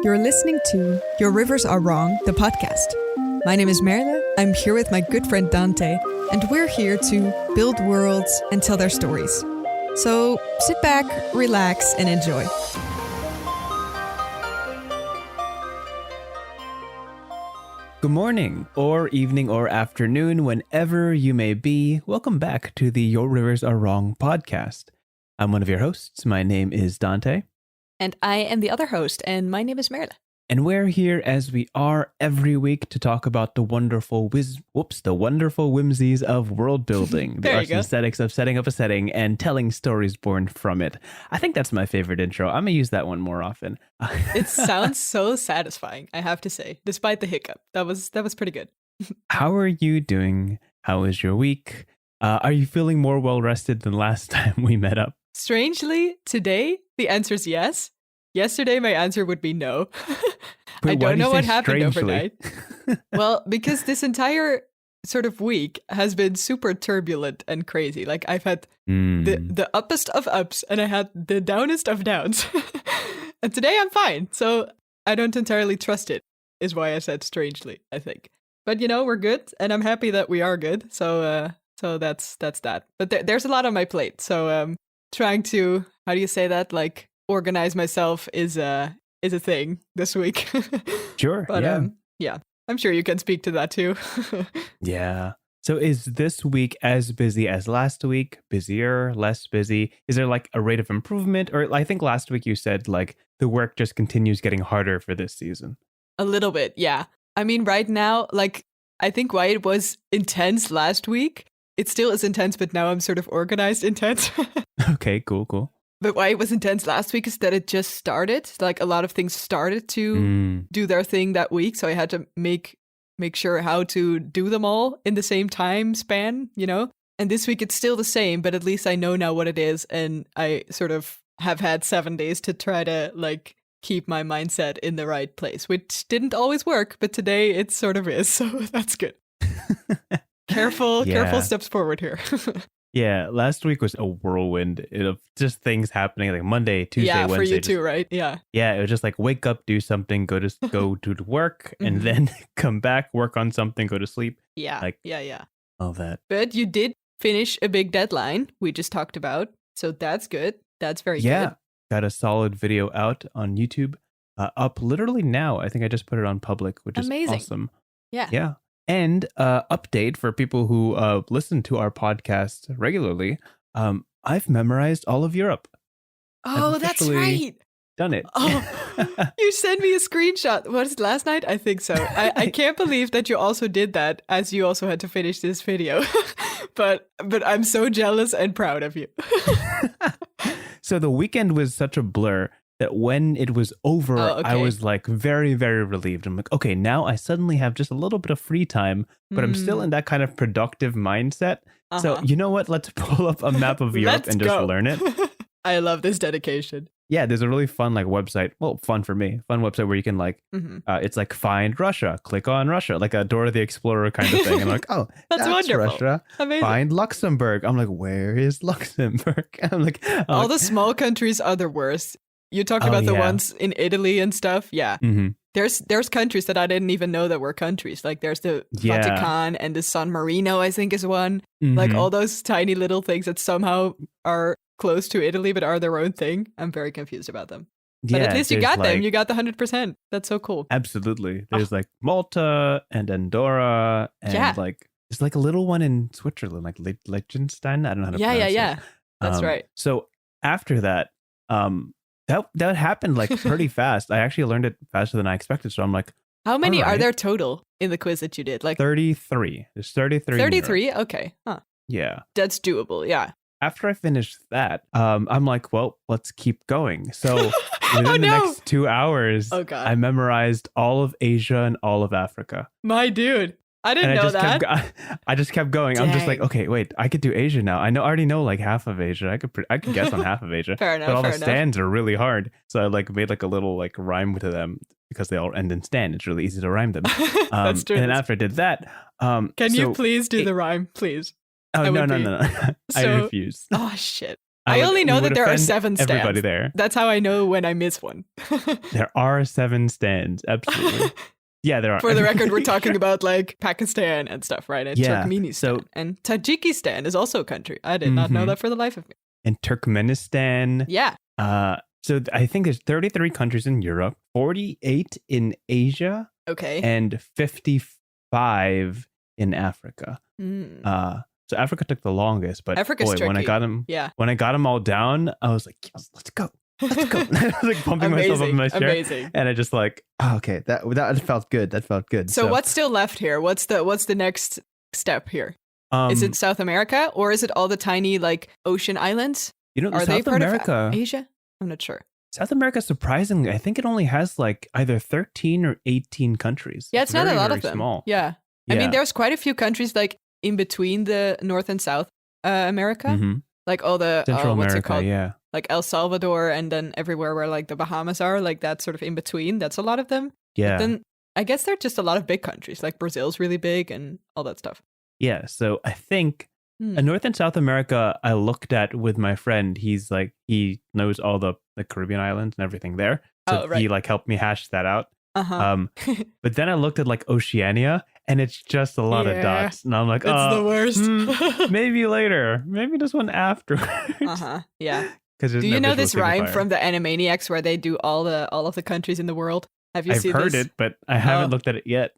You're listening to Your Rivers Are Wrong, the podcast. My name is Merle. I'm here with my good friend Dante, and we're here to build worlds and tell their stories. So sit back, relax, and enjoy. Good morning, or evening, or afternoon, whenever you may be. Welcome back to the Your Rivers Are Wrong podcast. I'm one of your hosts. My name is Dante. And I am the other host, and my name is Merle. And we're here as we are every week to talk about the wonderful whimsies of world building, the arts and aesthetics of setting up a setting and telling stories born from it. I think that's my favorite intro. I'm gonna use that one more often. It sounds so satisfying, I have to say, despite the hiccup. That was pretty good. How are you doing? How is your week? Are you feeling more well rested than last time we met up? Strangely, today the answer is yes. Yesterday my answer would be no. Wait, I don't know what happened strangely? overnight. Well, because this entire sort of week has been super turbulent and crazy. Like I've had the uppest of ups and I had the downest of downs. And today I'm fine. So I don't entirely trust it, is why I said strangely, I think. But we're good and I'm happy that we are good. So that's that. But there's a lot on my plate. So trying to, how do you say that? Like organize myself is a thing this week. Sure. But yeah, I'm sure you can speak to that too. Yeah. So is this week as busy as last week? Busier, less busy? Is there like a rate of improvement? Or I think last week you said like the work just continues getting harder for this season. A little bit, yeah. I mean, right now, like I think why it was intense last week, it still is intense, but now I'm sort of organized intense. Okay, cool. But why it was intense last week is that it just started. Like a lot of things started to do their thing that week. So I had to make sure how to do them all in the same time span, And this week it's still the same, but at least I know now what it is. And I sort of have had 7 days to try to like keep my mindset in the right place, which didn't always work. But today it sort of is. So that's good. Careful steps forward here. Yeah, last week was a whirlwind of just things happening like Monday, Tuesday, Wednesday. Yeah, for you too, right? Yeah. Yeah, it was just like wake up, do something, go to work, and then come back, work on something, go to sleep. Yeah, like, yeah. All that. But you did finish a big deadline we just talked about, so that's good. That's very good. Yeah, got a solid video out on YouTube, up literally now. I think I just put it on public, which is amazing. Awesome. Yeah. And update for people who listen to our podcast regularly. I've memorized all of Europe. Oh, that's right. Done it. Oh, you sent me a screenshot. Was it last night? I think so. I can't believe that you also did that, as you also had to finish this video. but I'm so jealous and proud of you. So the weekend was such a blur that when it was over, I was like very, very relieved. I'm like, okay, now I suddenly have just a little bit of free time, but I'm still in that kind of productive mindset. So you know what? Let's pull up a map of Europe and just learn it. I love this dedication. Yeah, there's a really fun like website. Well, fun for me. Fun website where you can like, it's like find Russia, click on Russia, like a Dora the Explorer kind of thing. I'm like, oh, that's wonderful. Russia. Amazing. Find Luxembourg. I'm like, where is Luxembourg? I'm like, all the small countries are the worst. You talked about the ones in Italy and stuff. Yeah. There's countries that I didn't even know that were countries. Like there's the Vatican and the San Marino, I think is one. Like all those tiny little things that somehow are close to Italy but are their own thing. I'm very confused about them. But at least you got them. You got the 100%. That's so cool. Absolutely. There's like Malta and Andorra and like there's like a little one in Switzerland, like Liechtenstein. I don't know how to pronounce it. Yeah. That's right. So after that, that happened like pretty fast. I actually learned it faster than I expected. So I'm like, how many are there total in the quiz that you did? Like 33. There's 33. 33? Okay. Huh. Yeah. That's doable. Yeah. After I finished that, I'm like, well, let's keep going. So within the next 2 hours, I memorized all of Asia and all of Africa. My dude. I didn't know that. I just kept going. Dang. I'm just like, okay, wait, I could do Asia now. I already know like half of Asia. I could guess on half of Asia. Fair enough. But all the enough. stands are really hard. So I like made like a little like rhyme to them because they all end in stand. It's really easy to rhyme them. That's true. And then after I did that, can you please do the rhyme, please? Oh no! I refuse. Oh shit. I only know that there are 7 stands. Everybody there. That's how I know when I miss one. There are 7 stands. Absolutely. Yeah, there are. For the record, we're talking about like Pakistan and stuff, right? And Turkmenistan. So, and Tajikistan is also a country. I did not know that for the life of me. And Turkmenistan. Yeah. So I think there's 33 countries in Europe, 48 in Asia. Okay. And 55 in Africa. So Africa took the longest, but Africa's tricky. when I got them all down, I was like, yes, let's go. Let's go. I was like pumping myself up in my chair. Amazing. And I just like, oh, okay, that felt good. That felt good. So what's still left here? What's the next step here? Is it South America or is it all the tiny like ocean islands? Are they part of Asia? I'm not sure. South America, surprisingly, I think it only has like either 13 or 18 countries. Yeah, it's not a lot of them. Small. Yeah. I mean, there's quite a few countries like in between the North and South America. Like all the Central what's America, it called? Yeah. Like El Salvador and then everywhere where like the Bahamas are, like that sort of in between. That's a lot of them. Yeah. But then I guess they're just a lot of big countries. Like Brazil's really big and all that stuff. Yeah. So I think North and South America, I looked at with my friend. He's like, he knows all the Caribbean islands and everything there. So he like helped me hash that out. But then I looked at like Oceania and it's just a lot of dots. And I'm like, it's the worst. Maybe later. Maybe this one afterwards. Yeah. Do you know this rhyme from the Animaniacs where they do all of the countries in the world? Have you seen this? I've heard it, but I haven't looked at it yet.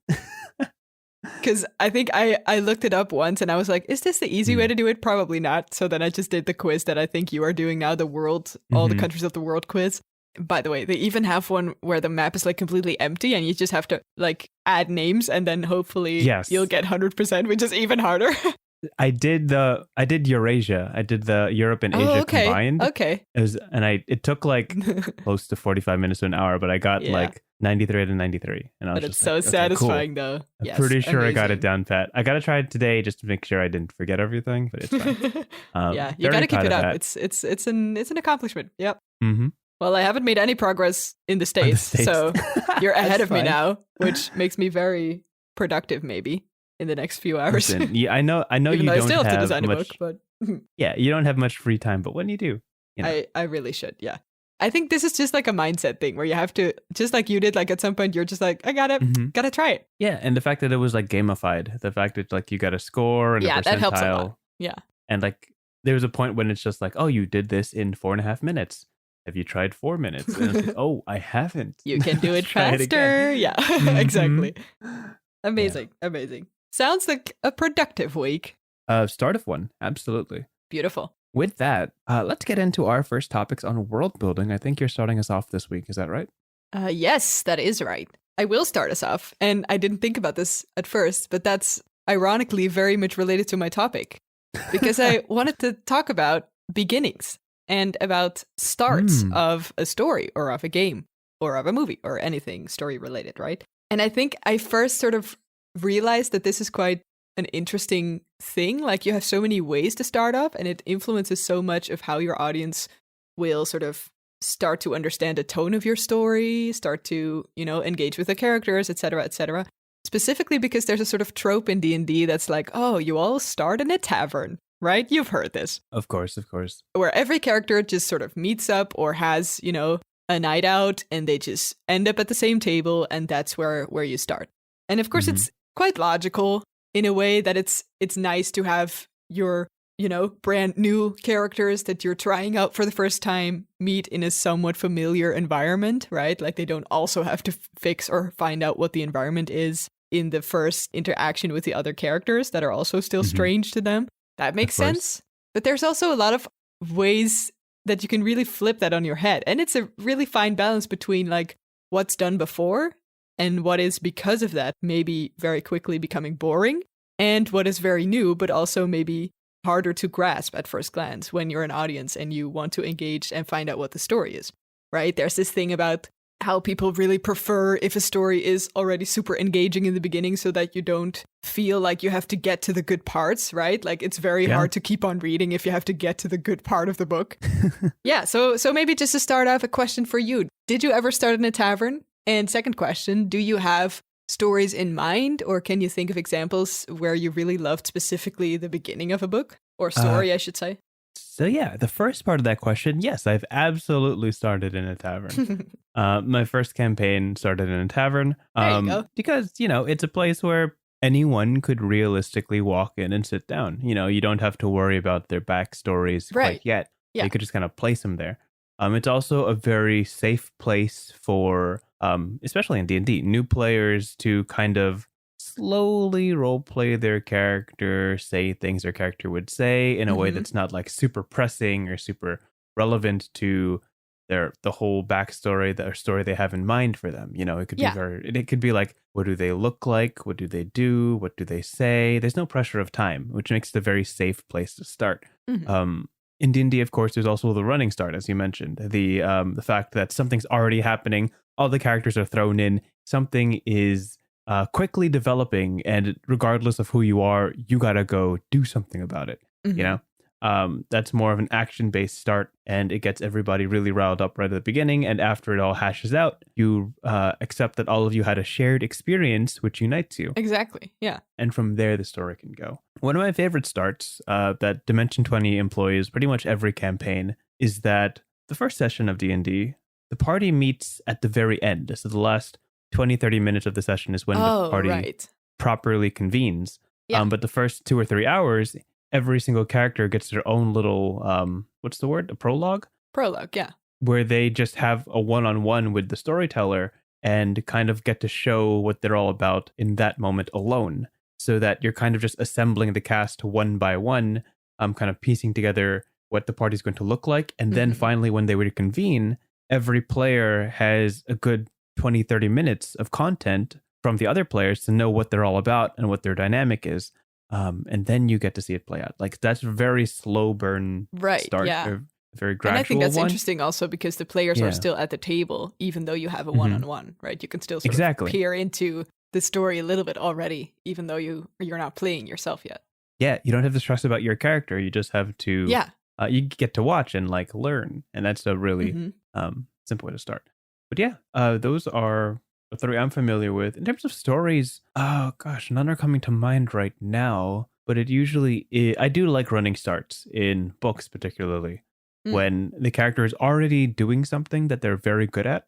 Because I think I looked it up once and I was like, is this the easy way to do it? Probably not. So then I just did the quiz that I think you are doing now, the world, all the countries of the world quiz. By the way, they even have one where the map is like completely empty and you just have to like add names and then hopefully you'll get 100%, which is even harder. I did Eurasia. I did the Europe and Asia combined. Okay. It took like close to 45 minutes to an hour, but I got like 93 to 93. And I was it's so satisfying though. I'm pretty sure I got it down pat. I got to try it today just to make sure I didn't forget everything, but it's fine. You got to keep it up. It's an accomplishment. Yep. Well, I haven't made any progress in the States. So you're ahead of me now, which makes me very productive maybe in the next few hours. Listen, I know you don't still have to design much, a book, but you don't have much free time, but when you do, I really should. Yeah. I think this is just like a mindset thing where you have to, just like you did, like at some point you're just like, I gotta try it. Yeah. And the fact that it was like gamified, the fact that like you got a score and a percentile. That helps a lot. Yeah. And like there was a point when it's just like, oh, you did this in 4.5 minutes. Have you tried 4 minutes? And it's like, oh, I haven't. You can do it faster. Yeah, exactly. Amazing. Sounds like a productive week. Start of one. Absolutely. Beautiful. With that, let's get into our first topics on world building. I think you're starting us off this week. Is that right? Yes, that is right. I will start us off. And I didn't think about this at first, but that's ironically very much related to my topic. Because I wanted to talk about beginnings. And about starts of a story or of a game or of a movie or anything story related, right? And I think I first sort of realized that this is quite an interesting thing. Like you have so many ways to start off and it influences so much of how your audience will sort of start to understand the tone of your story, start to, engage with the characters, etc., etc. Specifically because there's a sort of trope in D&D that's like, oh, you all start in a tavern. Right? You've heard this. Of course. Where every character just sort of meets up or has, a night out and they just end up at the same table and that's where you start. And of course, it's quite logical in a way that it's nice to have your, brand new characters that you're trying out for the first time meet in a somewhat familiar environment, right? Like they don't also have to fix or find out what the environment is in the first interaction with the other characters that are also still strange to them. That makes sense. But there's also a lot of ways that you can really flip that on your head. And it's a really fine balance between like what's done before and what is because of that maybe very quickly becoming boring and what is very new, but also maybe harder to grasp at first glance when you're an audience and you want to engage and find out what the story is, right? There's this thing about how people really prefer if a story is already super engaging in the beginning so that you don't feel like you have to get to the good parts, right? Like it's very hard to keep on reading if you have to get to the good part of the book. So maybe just to start off, a question for you. Did you ever start in a tavern? And second question, do you have stories in mind or can you think of examples where you really loved specifically the beginning of a book or story, I should say? So yeah, the first part of that question, yes, I've absolutely started in a tavern. My first campaign started in a tavern. There you go. Because, it's a place where anyone could realistically walk in and sit down. You don't have to worry about their backstories quite yet. Yeah. You could just kind of place them there. It's also a very safe place for, especially in D&D, new players to kind of slowly roleplay their character, say things their character would say in a way that's not like super pressing or super relevant to the whole backstory, the story they have in mind for them. It could be it could be like, what do they look like? What do they do? What do they say? There's no pressure of time, which makes it a very safe place to start. In D&D, of course, there's also the running start, as you mentioned. The fact that something's already happening, all the characters are thrown in, something is quickly developing, and regardless of who you are, you gotta go do something about it. That's more of an action-based start, and it gets everybody really riled up right at the beginning. And after it all hashes out, you accept that all of you had a shared experience, which unites you. Exactly. Yeah. And from there, the story can go. One of my favorite starts that Dimension 20 employs pretty much every campaign is that the first session of D&D, the party meets at the very end. So the last 20-30 minutes of the session is when the party properly convenes. But the first 2 or 3 hours, every single character gets their own little, what's the word? A prologue? Prologue, yeah. Where they just have a one-on-one with the storyteller and kind of get to show what they're all about in that moment alone. So that you're kind of just assembling the cast one by one, kind of piecing together what the party's going to look like. And then finally, when they reconvene, every player has a good 20-30 minutes of content from the other players to know what they're all about and what their dynamic is. And then you get to see it play out. Like, that's a very slow burn start. Yeah. Very gradual. And I think that's interesting also because the players are still at the table, even though you have a one-on-one, right? You can still sort of peer into the story a little bit already, even though you're not playing yourself yet. Yeah, you don't have to stress about your character. You just have to, you get to watch and like learn. And that's a really simple way to start. But yeah, those are the 3 I'm familiar with. In terms of stories, oh gosh, none are coming to mind right now. But it usually I do like running starts in books, particularly when the character is already doing something that they're very good at.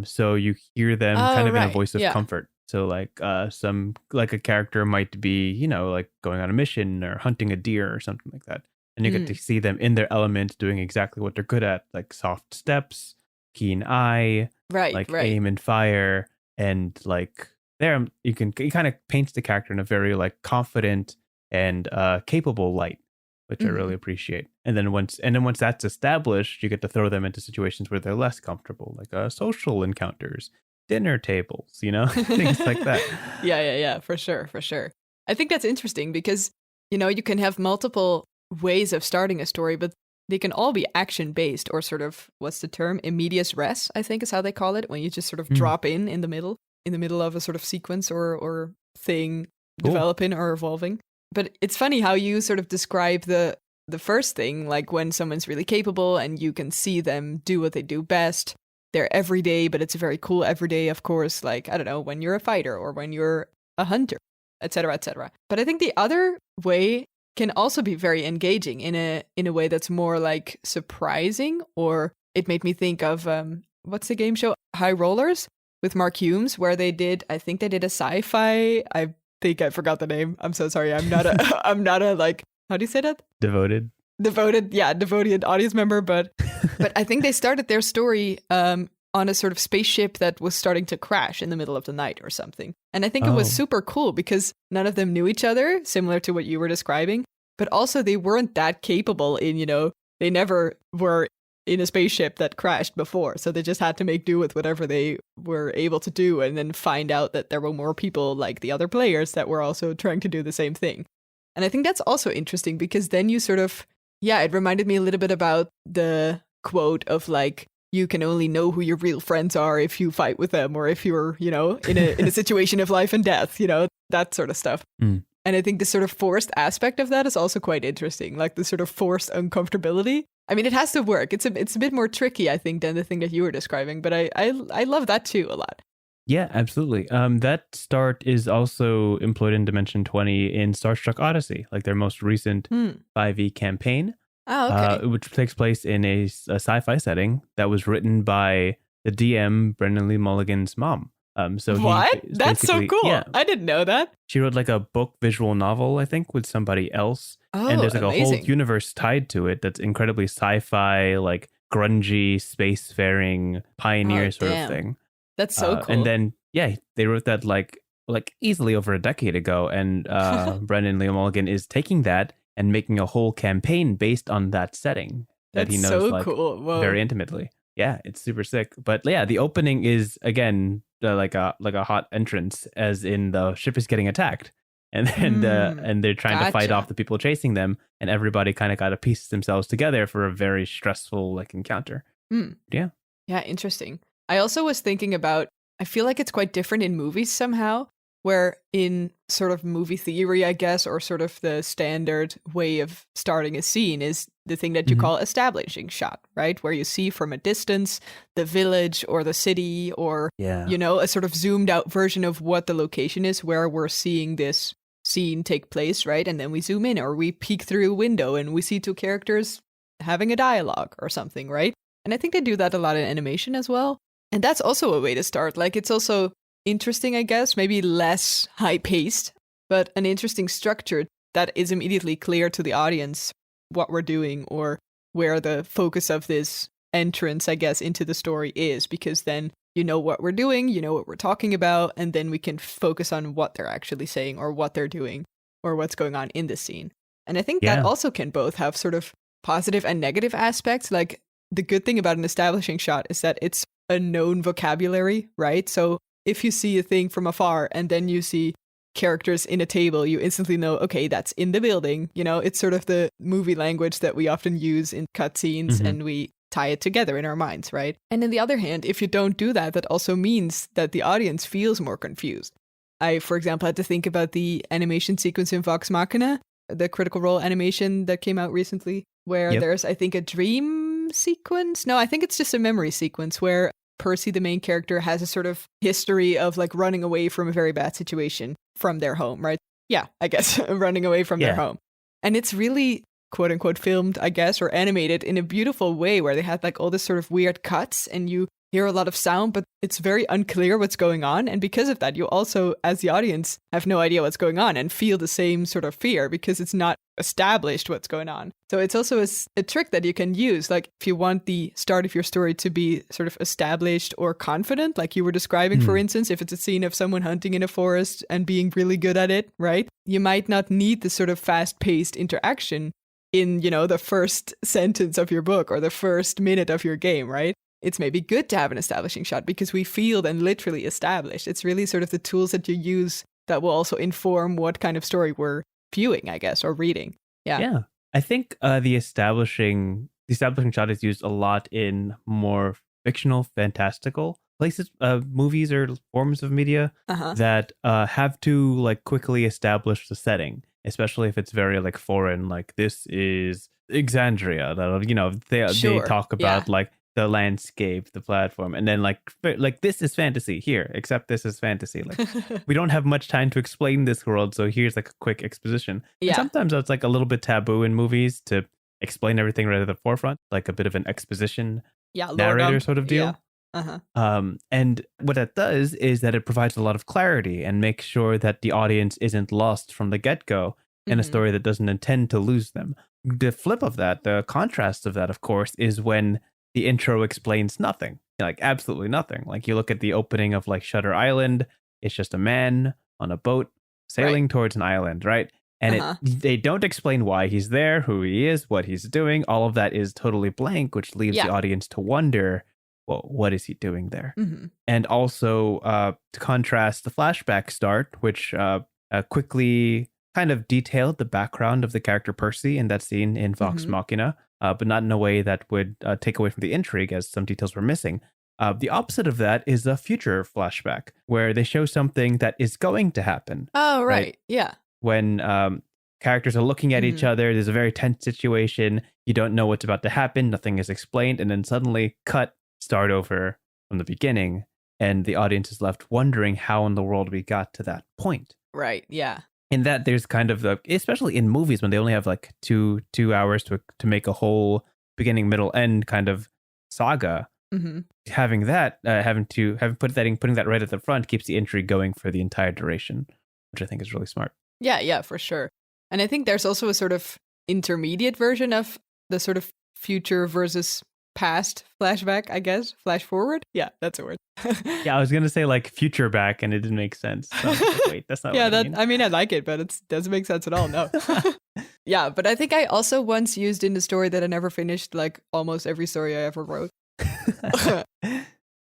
So you hear them kind of in a voice of comfort. So like a character might be, like going on a mission or hunting a deer or something like that. And you get to see them in their element doing exactly what they're good at, like soft steps, keen eye, aim and fire. And like there, you kind of paints the character in a very like confident and capable light, which I really appreciate. And then once that's established, you get to throw them into situations where they're less comfortable, like social encounters, dinner tables, things like that. Yeah, for sure. I think that's interesting because, you can have multiple ways of starting a story, but they can all be action-based or sort of, what's the term? Immediate res, I think is how they call it, when you just sort of drop in the middle of a sort of sequence or thing developing or evolving. But it's funny how you sort of describe the first thing, like when someone's really capable and you can see them do what they do best. They're everyday, but it's a very cool everyday, of course, like, I don't know, when you're a fighter or when you're a hunter, etc., etc. But I think the other way can also be very engaging in a way that's more like surprising, or it made me think of, what's the game show? High Rollers with Mark Humes, where I think they did a sci-fi, I think I forgot the name. I'm so sorry. I'm not a like, how do you say that? Devoted audience member, but I think they started their story on a sort of spaceship that was starting to crash in the middle of the night or something. And I think it was super cool because none of them knew each other, similar to what you were describing, but also they weren't that capable in, they never were in a spaceship that crashed before. So they just had to make do with whatever they were able to do and then find out that there were more people like the other players that were also trying to do the same thing. And I think that's also interesting because then you sort of, it reminded me a little bit about the quote of like, you can only know who your real friends are if you fight with them or if you're, in a situation of life and death, that sort of stuff. And I think the sort of forced aspect of that is also quite interesting, like the sort of forced uncomfortability. I mean, it has to work. It's a bit more tricky, I think, than the thing that you were describing, but I love that too a lot. Yeah, absolutely. That start is also employed in Dimension 20 in Star Trek Odyssey, like their most recent 5e campaign. Oh, okay. Which takes place in a sci-fi setting that was written by the DM, Brendan Lee Mulligan's mom. So what? he That's so cool. Yeah, I didn't know that. she wrote like a book visual novel, I think, with somebody else. And Oh, there's like a whole amazing. universe tied to it that's incredibly sci-fi, like grungy, spacefaring, pioneer sort of thing. That's so cool. And then, yeah, they wrote that like easily over a decade ago. And Brendan Lee Mulligan is taking that and making a whole campaign based on that setting that he knows so like cool. very intimately. Yeah, it's super sick. But yeah, the opening is again like a hot entrance, as in the ship is getting attacked, and and they're trying to fight off the people chasing them, and everybody kind of got to piece themselves together for a very stressful like encounter. Yeah, interesting. I also was thinking about, I feel like it's quite different in movies somehow, where in sort of movie theory, I guess, or sort of the standard way of starting a scene is the thing that you call establishing shot, right? Where you see from a distance the village or the city or, you know, a sort of zoomed out version of what the location is where we're seeing this scene take place, right? And then we zoom in or we peek through a window and we see two characters having a dialogue or something, right? And I think they do that a lot in animation as well. And that's also a way to start. Like, it's also interesting, I guess, maybe less high paced, but an interesting structure that is immediately clear to the audience what we're doing or where the focus of this entrance, I guess, into the story is, because then you know what we're doing, you know what we're talking about, and then we can focus on what they're actually saying or what they're doing or what's going on in the scene. And I think that also can both have sort of positive and negative aspects. Like, the good thing about an establishing shot is that it's a known vocabulary, right? So if you see a thing from afar and then you see characters in a table, you instantly know, okay, that's in the building. You know, it's sort of the movie language that we often use in cutscenes and we tie it together in our minds, right? And on the other hand, if you don't do that, that also means that the audience feels more confused. I, for example, had to think about the animation sequence in Vox Machina, the Critical Role animation that came out recently, where there's, I think, a dream sequence. No, I think it's just a memory sequence where Percy, the main character, has a sort of history of like running away from a very bad situation from their home, right? Yeah, I guess running away from their home. And it's really, quote unquote, filmed, I guess, or animated in a beautiful way where they had like all this sort of weird cuts and you hear a lot of sound, but it's very unclear what's going on. And because of that, you also, as the audience, have no idea what's going on and feel the same sort of fear because it's not established what's going on. So it's also a trick that you can use. Like, if you want the start of your story to be sort of established or confident, like you were describing, for instance, if it's a scene of someone hunting in a forest and being really good at it, right? You might not need the sort of fast-paced interaction in, you know, the first sentence of your book or the first minute of your game, right? It's maybe good to have an establishing shot because we feel then literally established. It's really sort of the tools that you use that will also inform what kind of story we're viewing, I guess, or reading. Yeah. I think the establishing shot is used a lot in more fictional, fantastical places, movies or forms of media that have to like quickly establish the setting, especially if it's very like foreign. Like, this is Exandria. That, you know, they talk about like the landscape, the platform, and then like this is fantasy here, except this is fantasy. Like, we don't have much time to explain this world, so here's like a quick exposition. And sometimes it's like a little bit taboo in movies to explain everything right at the forefront, like a bit of an exposition narrator sort of deal. And what that does is that it provides a lot of clarity and makes sure that the audience isn't lost from the get-go in a story that doesn't intend to lose them. The flip of that, the contrast of that, of course, is when the intro explains nothing, like absolutely nothing. Like, you look at the opening of like Shutter Island, it's just a man on a boat sailing towards an island, right? And they don't explain why he's there, who he is, what he's doing. All of that is totally blank, which leaves the audience to wonder, well, what is he doing there? And also to contrast, the flashback start, which quickly kind of detailed the background of the character Percy in that scene in Vox Machina, but not in a way that would take away from the intrigue, as some details were missing. The opposite of that is a future flashback where they show something that is going to happen. Oh, right. Yeah. When characters are looking at each other, there's a very tense situation. You don't know what's about to happen. Nothing is explained. And then suddenly start over from the beginning. And the audience is left wondering how in the world we got to that point. Right. Yeah. in that there's kind of especially in movies when they only have like two hours to make a whole beginning, middle, end kind of saga. Mm-hmm. Having that, putting that right at the front keeps the intrigue going for the entire duration, which I think is really smart. Yeah, for sure. And I think there's also a sort of intermediate version of the sort of future versus past flashback, I guess. Flash forward? Yeah, that's a word. Yeah, I was going to say like future back and it didn't make sense. So like, wait, that's not what I mean. I like it, but it doesn't make sense at all, no. Yeah, but I think I also once used in the story that I never finished, like almost every story I ever wrote,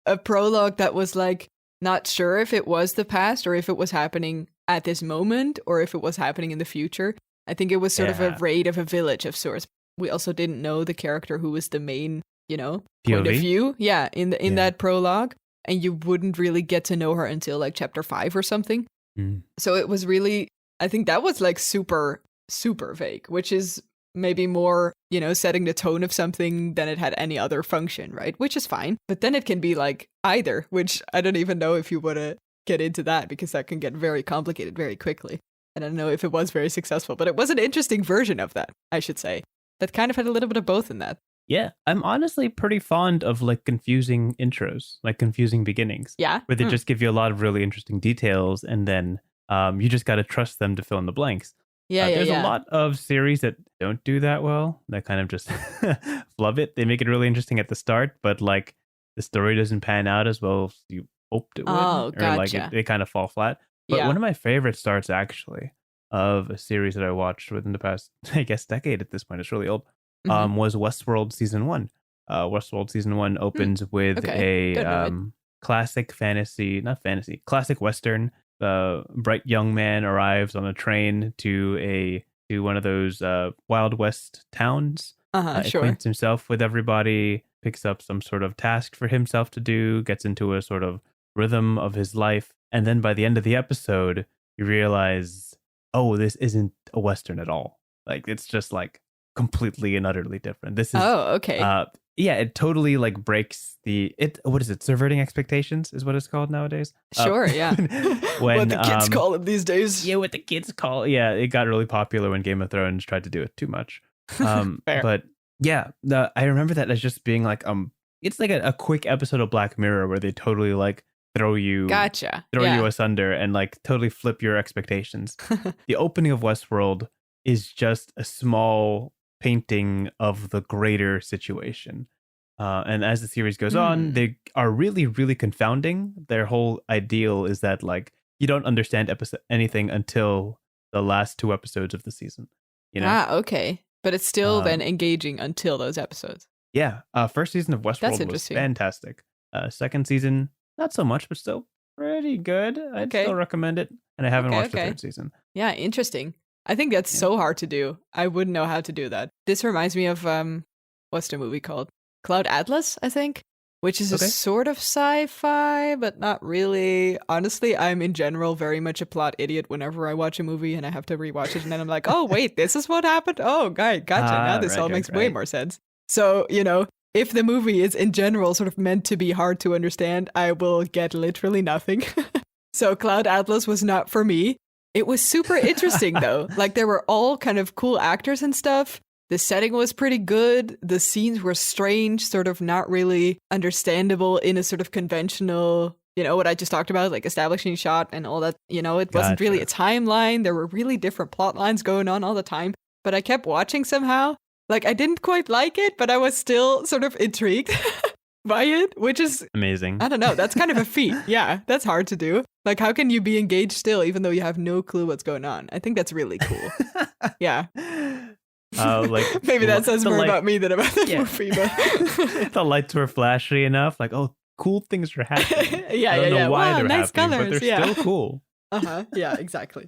a prologue that was like not sure if it was the past or if it was happening at this moment or if it was happening in the future. I think it was sort of a raid of a village of sorts. We also didn't know the character who was the main, point of view. Yeah, in that prologue. And you wouldn't really get to know her until like chapter 5 or something. Mm. So it was really, I think that was like super, super vague, which is maybe more, setting the tone of something than it had any other function, right? Which is fine. But then it can be like either, which I don't even know if you want to get into that because that can get very complicated very quickly. I don't know if it was very successful, but it was an interesting version of that, I should say. That kind of had a little bit of both in that. Yeah, I'm honestly pretty fond of like confusing intros, like confusing beginnings. Yeah. Where they just give you a lot of really interesting details and then you just got to trust them to fill in the blanks. There's a lot of series that don't do that well. That kind of just flub it. They make it really interesting at the start, but like the story doesn't pan out as well as you hoped it would. Oh, gotcha. Or like they kind of fall flat. But one of my favorite starts actually of a series that I watched within the past, I guess, decade at this point, it's really old, was Westworld Season 1. Westworld Season 1 opens with a classic classic Western. Bright young man arrives on a train to one of those Wild West towns. Acquaints himself with everybody, picks up some sort of task for himself to do, gets into a sort of rhythm of his life. And then by the end of the episode, you realize, oh, this isn't a Western at all. Like, it's just like completely and utterly different. This is it totally like breaks what is it? Subverting expectations is what it's called nowadays. Sure, yeah. What the kids call it these days. Yeah, what the kids call it. Yeah, it got really popular when Game of Thrones tried to do it too much. But yeah, I remember that as just being like, it's like a quick episode of Black Mirror where they totally like throw you asunder and like totally flip your expectations. The opening of Westworld is just a small painting of the greater situation. And as the series goes on, they are really, really confounding. Their whole ideal is that like you don't understand anything until the last 2 episodes of the season. Okay. But it's still then engaging until those episodes. Yeah. First season of Westworld was fantastic. Second season, not so much, but still pretty good. I'd still recommend it. And I haven't watched the third season. Yeah, interesting. I think that's so hard to do. I wouldn't know how to do that. This reminds me of, what's the movie called? Cloud Atlas, I think, which is a sort of sci-fi, but not really. Honestly, I'm in general very much a plot idiot whenever I watch a movie and I have to rewatch it. And then I'm like, oh, wait, this is what happened? Oh, gotcha. Now this all makes way more sense. So, if the movie is in general sort of meant to be hard to understand, I will get literally nothing. So Cloud Atlas was not for me. It was super interesting, though. Like, there were all kind of cool actors and stuff. The setting was pretty good. The scenes were strange, sort of not really understandable in a sort of conventional, what I just talked about, like establishing shot and all that. It wasn't really a timeline. There were really different plot lines going on all the time. But I kept watching somehow. Like, I didn't quite like it, but I was still sort of intrigued by it, which is amazing. I don't know. That's kind of a feat. Yeah, that's hard to do. Like, how can you be engaged still, even though you have no clue what's going on? I think that's really cool. Yeah. Like maybe that says more about me than about the movie. But the lights were flashy enough. Like, oh, cool things are happening. I don't know why they're nice happening, colors, but they're still cool. Yeah, exactly.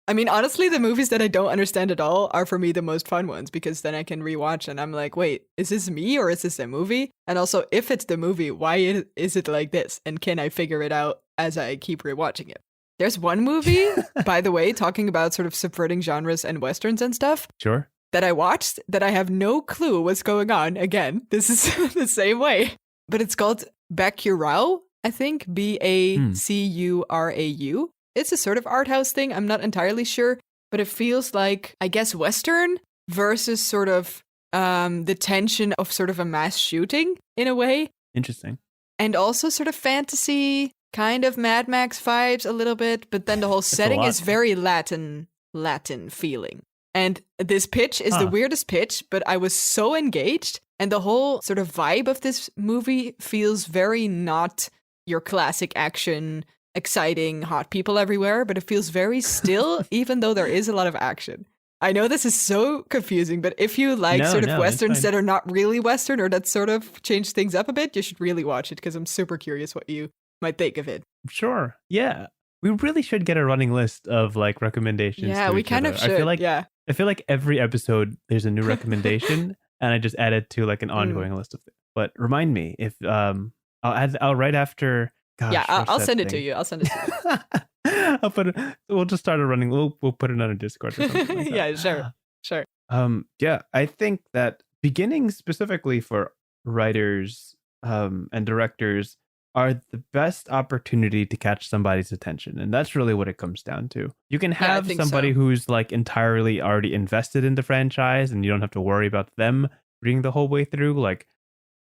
I mean, honestly, the movies that I don't understand at all are for me the most fun ones because then I can rewatch and I'm like, wait, is this me or is this a movie? And also, if it's the movie, why is it like this? And can I figure it out as I keep rewatching it? There's one movie, by the way, talking about sort of subverting genres and Westerns and stuff. Sure. That I watched that I have no clue what's going on. Again, this is the same way. But it's called Bacurau, I think. Bacurau. it's a sort of art house thing. I'm not entirely sure, but it feels like, I guess, Western versus sort of the tension of sort of a mass shooting in a way. Interesting. And also sort of fantasy, kind of Mad Max vibes a little bit, but then the whole setting is very Latin feeling. And this pitch is the weirdest pitch, but I was so engaged. And the whole sort of vibe of this movie feels very not your classic action, exciting, hot people everywhere, but it feels very still, even though there is a lot of action. I know this is so confusing, but if you like Westerns that are not really Western or that sort of change things up a bit, you should really watch it because I'm super curious what you might think of it. Sure. Yeah. We really should get a running list of like recommendations. Yeah, we kind of should. I feel like every episode there's a new recommendation and I just add it to like an ongoing list of things. But remind me if I'll right after. Gosh, yeah, I'll send it to you. I'll send it to you. We'll just start a running. We'll put it on a Discord or something like that. Yeah, sure. Yeah, I think that beginning specifically for writers and directors are the best opportunity to catch somebody's attention. And that's really what it comes down to. You can have somebody who's like entirely already invested in the franchise and you don't have to worry about them reading the whole way through. Like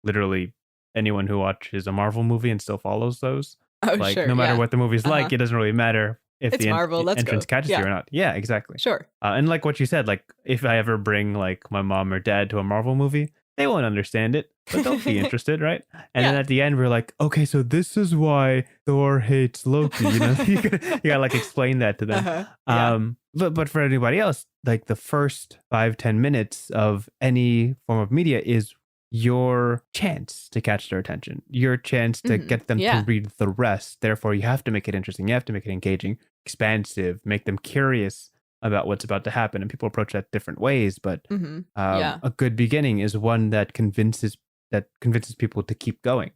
literally anyone who watches a Marvel movie and still follows those. Oh, like sure, no matter what the movie's like, it doesn't really matter if it's the Marvel, entrance catches you or not. Yeah, exactly. Sure. And like what you said, like if I ever bring like my mom or dad to a Marvel movie, they won't understand it, but they'll be interested, right? And then at the end, we're like, okay, so this is why Thor hates Loki. You know, you gotta like explain that to them. But for anybody else, like the first 5-10 minutes of any form of media is your chance to catch their attention, your chance to get them to read the rest. Therefore, you have to make it interesting. You have to make it engaging, expansive, make them curious about what's about to happen. And people approach that different ways. But a good beginning is one that convinces people to keep going.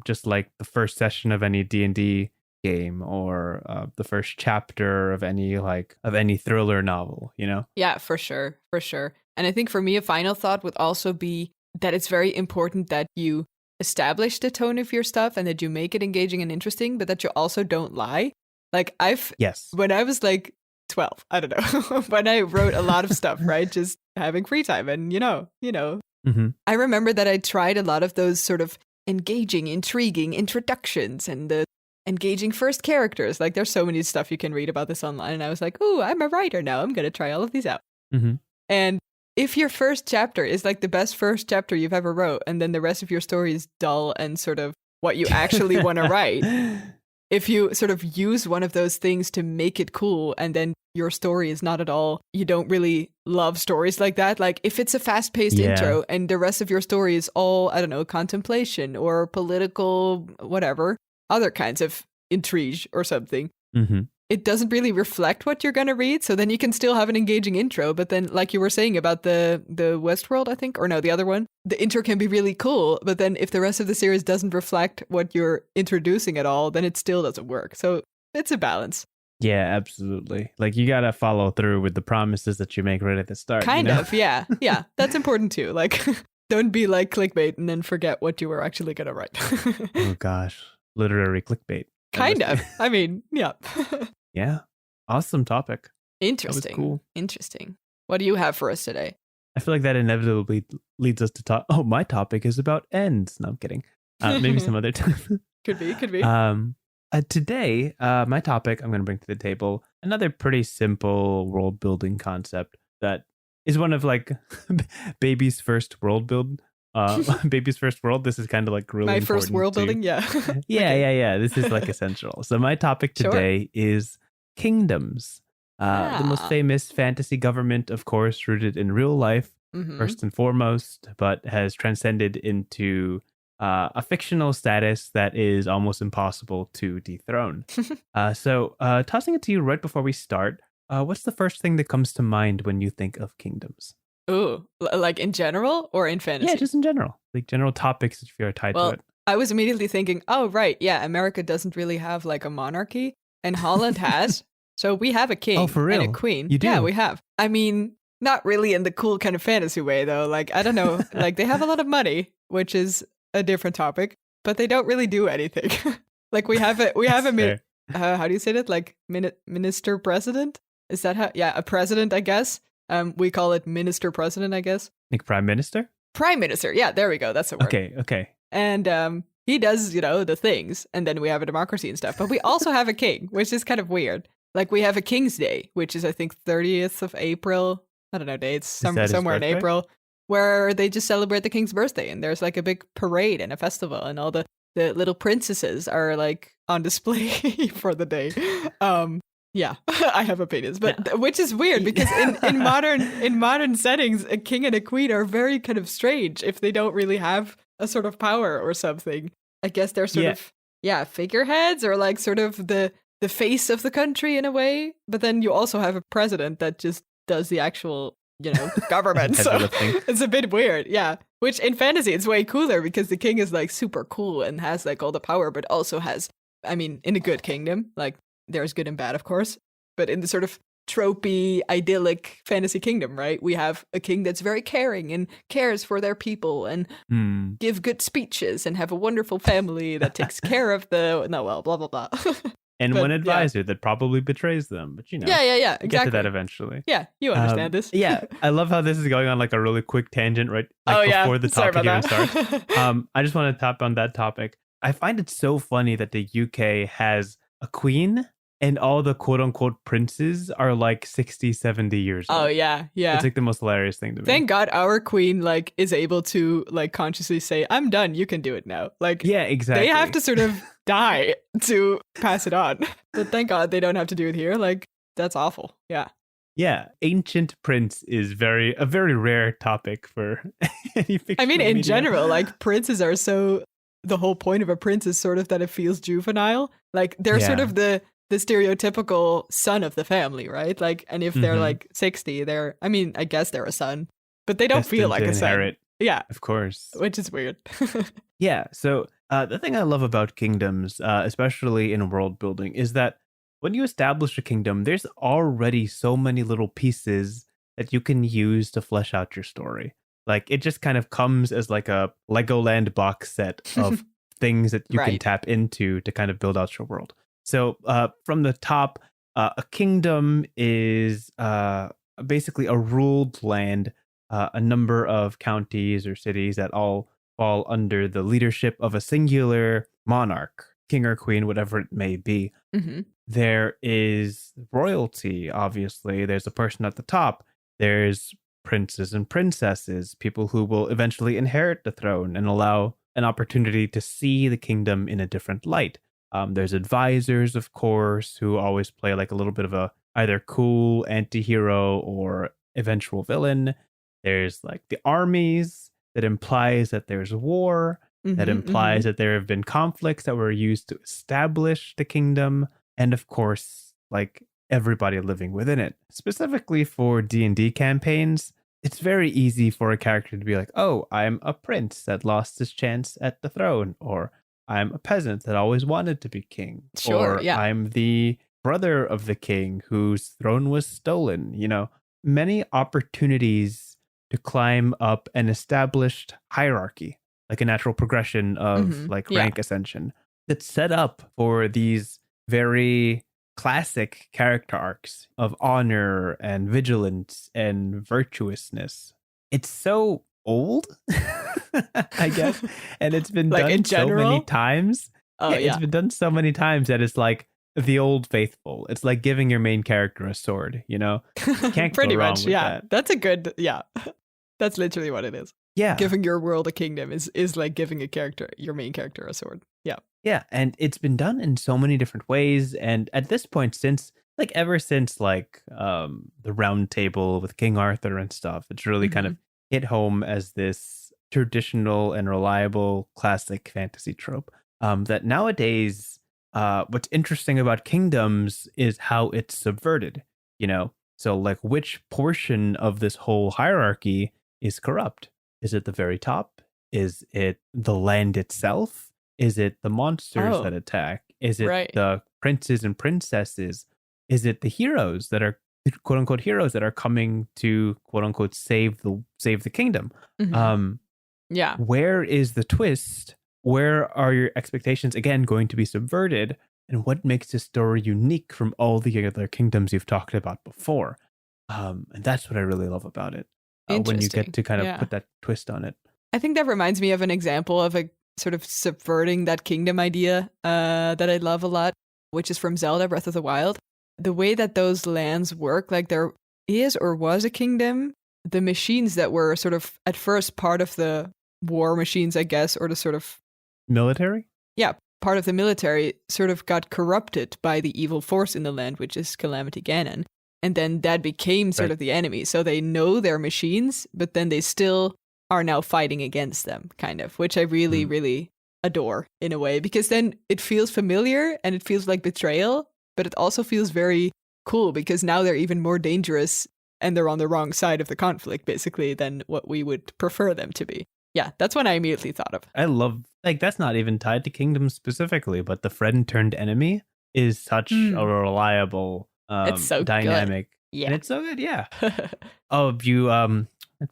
Just like the first session of any D&D game or the first chapter of any thriller novel, you know? Yeah, for sure. And I think for me, a final thought would also be that it's very important that you establish the tone of your stuff and that you make it engaging and interesting, but that you also don't lie. Like when I was like 12, I don't know, when I wrote a lot of stuff, right? Just having free time and, you know, I remember that I tried a lot of those sort of engaging, intriguing introductions and the engaging first characters. Like there's so many stuff you can read about this online. And I was like, oh, I'm a writer now. I'm going to try all of these out. And if your first chapter is like the best first chapter you've ever wrote, and then the rest of your story is dull and sort of what you actually want to write, if you sort of use one of those things to make it cool, and then your story is not at all, you don't really love stories like that. Like if it's a fast-paced intro and the rest of your story is all, I don't know, contemplation or political, whatever, other kinds of intrigue or something. It doesn't really reflect what you're going to read. So then you can still have an engaging intro. But then like you were saying about the Westworld, I think, or no, the other one, the intro can be really cool. But then if the rest of the series doesn't reflect what you're introducing at all, then it still doesn't work. So it's a balance. Yeah, absolutely. Like you got to follow through with the promises that you make right at the start. Kind of. Yeah. Yeah. That's important too. Like don't be like clickbait and then forget what you were actually going to write. Oh gosh. Literary clickbait. Kind of. I mean, yeah. Yeah. Awesome topic. Interesting. Cool. Interesting. What do you have for us today? I feel like that inevitably leads us to talk. Oh, my topic is about ends. No, I'm kidding. Maybe some other time. Could be. Today, my topic I'm going to bring to the table another pretty simple world building concept that is one of like baby's first world build. Baby's first world. This is kind of like really my first world building. Yeah. Yeah. This is like essential. So my topic today is kingdoms. The most famous fantasy government, of course, rooted in real life, first and foremost, but has transcended into a fictional status that is almost impossible to dethrone. So tossing it to you right before we start, what's the first thing that comes to mind when you think of kingdoms? Ooh, like in general or in fantasy? Yeah, just in general. Like general topics if you're tied to it. I was immediately thinking, oh, right. Yeah, America doesn't really have like a monarchy and Holland has. So we have a king and a queen. You do? Yeah, we have. I mean, not really in the cool kind of fantasy way, though. Like, I don't know. Like they have a lot of money, which is a different topic, but they don't really do anything. Like we have a how do you say that? Like minister president? Is that how? Yeah, a president, I guess. We call it minister president, I guess. Like prime minister? Prime minister. Yeah, there we go. That's the word. Okay. And he does, the things, and then we have a democracy and stuff. But we also have a king, which is kind of weird. Like we have a King's Day, which is I think 30th of April. I don't know dates, somewhere in April, where they just celebrate the king's birthday, and there's like a big parade and a festival, and all the little princesses are like on display for the day. Yeah, I have opinions, but which is weird because in modern settings, a king and a queen are very kind of strange if they don't really have a sort of power or something. I guess they're sort of figureheads or like sort of the face of the country in a way. But then you also have a president that just does the actual government. So it's a bit weird. Yeah. Which in fantasy, it's way cooler because the king is like super cool and has like all the power, but also has, I mean, in a good kingdom, like there's good and bad, of course. But in the sort of tropey, idyllic fantasy kingdom, right? We have a king that's very caring and cares for their people and give good speeches and have a wonderful family that takes care of blah, blah, blah. And one advisor that probably betrays them, but Yeah, exactly. Get to that eventually. Yeah, you understand this. Yeah, I love how this is going on like a really quick tangent, right? Like before the topic even starts. I just want to tap on that topic. I find it so funny that the UK has a queen and all the quote unquote princes are like 60, 70 years old. Oh, yeah. It's like the most hilarious thing to me. Thank God our queen like is able to like consciously say, I'm done, you can do it now. Like, yeah, exactly. They have to sort of die to pass it on. But thank God they don't have to do it here. Like, that's awful. Yeah. Yeah, ancient prince is a very rare topic for any fictional I mean, in media. general, like princes are so, the whole point of a prince is sort of that it feels juvenile. Like they're sort of the stereotypical son of the family, right? Like, and if they're like 60, I guess they're a son, but they don't feel like a son. Yeah. Of course. Which is weird. Yeah. So the thing I love about kingdoms, especially in world building, is that when you establish a kingdom, there's already so many little pieces that you can use to flesh out your story. Like it just kind of comes as like a Legoland box set of things that you can tap into to kind of build out your world. So from the top, a kingdom is basically a ruled land, a number of counties or cities that all fall under the leadership of a singular monarch, king or queen, whatever it may be. Mm-hmm. There is royalty, obviously. There's a person at the top. There's princes and princesses, people who will eventually inherit the throne and allow an opportunity to see the kingdom in a different light. There's advisors, of course, who always play like a little bit of a either cool anti-hero or eventual villain. There's like the armies that implies that there's war, that implies that there have been conflicts that were used to establish the kingdom. And of course, like everybody living within it. Specifically for D&D campaigns, it's very easy for a character to be like, oh, I'm a prince that lost his chance at the throne, or I'm a peasant that always wanted to be king. Sure, or I'm the brother of the king whose throne was stolen. Many opportunities to climb up an established hierarchy, like a natural progression of rank ascension that's set up for these very classic character arcs of honor and vigilance and virtuousness. It's so old, I guess, and it's been like done so many times. It's been done so many times that it's like the old faithful. It's like giving your main character a sword, Can't pretty go wrong much with that. That's a good that's literally what it is. Yeah, giving your world a kingdom is like giving your main character a sword. Yeah, and it's been done in so many different ways. And at this point, ever since the Round Table with King Arthur and stuff, it's really kind of hit home as this traditional and reliable classic fantasy trope. That nowadays, what's interesting about kingdoms is how it's subverted. So like which portion of this whole hierarchy is corrupt? Is it the very top? Is it the land itself? Is it the monsters that attack? Is it the princes and princesses? Is it the heroes that are quote unquote heroes that are coming to quote unquote save the kingdom? Where is the twist? Where are your expectations again going to be subverted and what makes this story unique from all the other kingdoms you've talked about before. And that's what I really love about it. When you get to kind of put that twist on it. I think that reminds me of an example of a sort of subverting that kingdom idea that I love a lot, which is from Zelda Breath of the Wild. The way that those lands work, like there is or was a kingdom, the machines that were sort of at first part of the war machines, I guess, or the sort of military? Yeah, part of the military sort of got corrupted by the evil force in the land, which is Calamity Ganon. And then that became sort of the enemy. So they know they're machines, but then they still are now fighting against them, kind of, which I really, really adore in a way, because then it feels familiar and it feels like betrayal, but it also feels very cool because now they're even more dangerous and they're on the wrong side of the conflict, basically, than what we would prefer them to be. Yeah, that's what I immediately thought of. I love, like, that's not even tied to kingdoms specifically, but the friend turned enemy is such a reliable it's so dynamic. Good. Yeah. And it's so good, yeah. You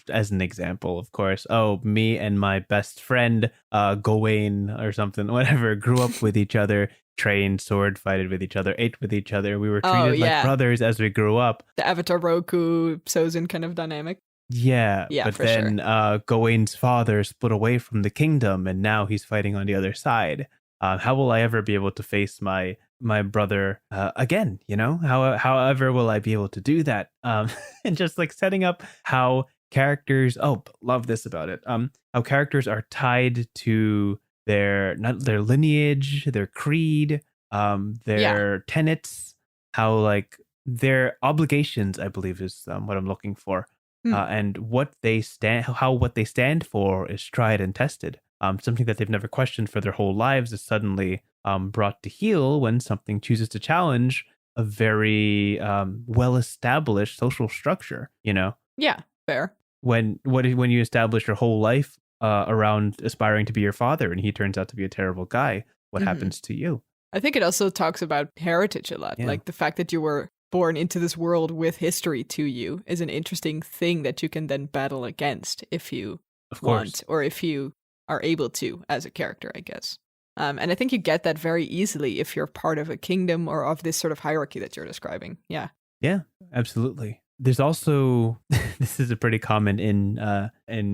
as an example, of course, me and my best friend, Gawain or something, whatever, grew up with each other, trained, sword fighted with each other, ate with each other. We were treated like brothers as we grew up. The Avatar Roku, Sozin kind of dynamic. Yeah, but then Gawain's father split away from the kingdom, and now he's fighting on the other side. How will I ever be able to face my brother again? You know, however will I be able to do that? And just like setting up how characters. Love this about it. How characters are tied to their lineage, their creed, their tenets. How like their obligations, I believe, is what I'm looking for. And what they stand for is tried and tested. Something that they've never questioned for their whole lives is suddenly brought to heel when something chooses to challenge a very well-established social structure. You know? Yeah, fair. When you establish your whole life around aspiring to be your father, and he turns out to be a terrible guy, what happens to you? I think it also talks about heritage a lot, like the fact that you were born into this world with history to you is an interesting thing that you can then battle against if you want, or if you are able to as a character, I guess. And I think you get that very easily if you're part of a kingdom or of this sort of hierarchy that you're describing. Yeah. Yeah, absolutely. There's also, this is a pretty common in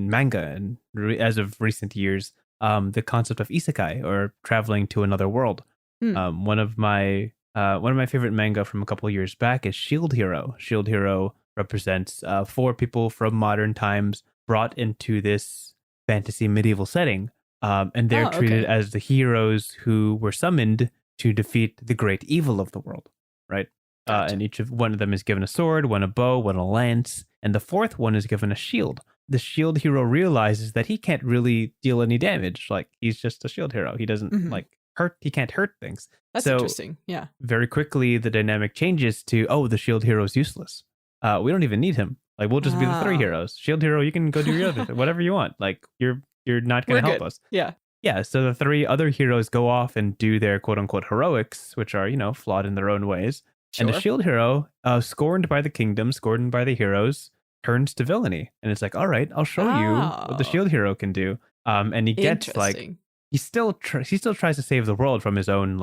manga and as of recent years, the concept of isekai, or traveling to another world. One of my favorite manga from a couple of years back is Shield Hero. Shield Hero represents 4 people from modern times brought into this fantasy medieval setting. And they're treated as the heroes who were summoned to defeat the great evil of the world, right? Gotcha. And one of them is given a sword, one a bow, one a lance, and the 4th one is given a shield. The shield hero realizes that he can't really deal any damage. Like, he's just a shield hero. He doesn't hurt. He can't hurt things. That's interesting. Yeah. Very quickly, the dynamic changes to, the shield hero is useless. We don't even need him. Like, we'll just be the 3 heroes. Shield hero, you can go do your other whatever you want. Like, you're not going to help us. Yeah. Yeah. So the 3 other heroes go off and do their quote unquote heroics, which are, flawed in their own ways. Sure. And the shield hero, scorned by the kingdom, scorned by the heroes, turns to villainy. And it's like, all right, I'll show you what the shield hero can do. And he gets like, he still tries to save the world from his own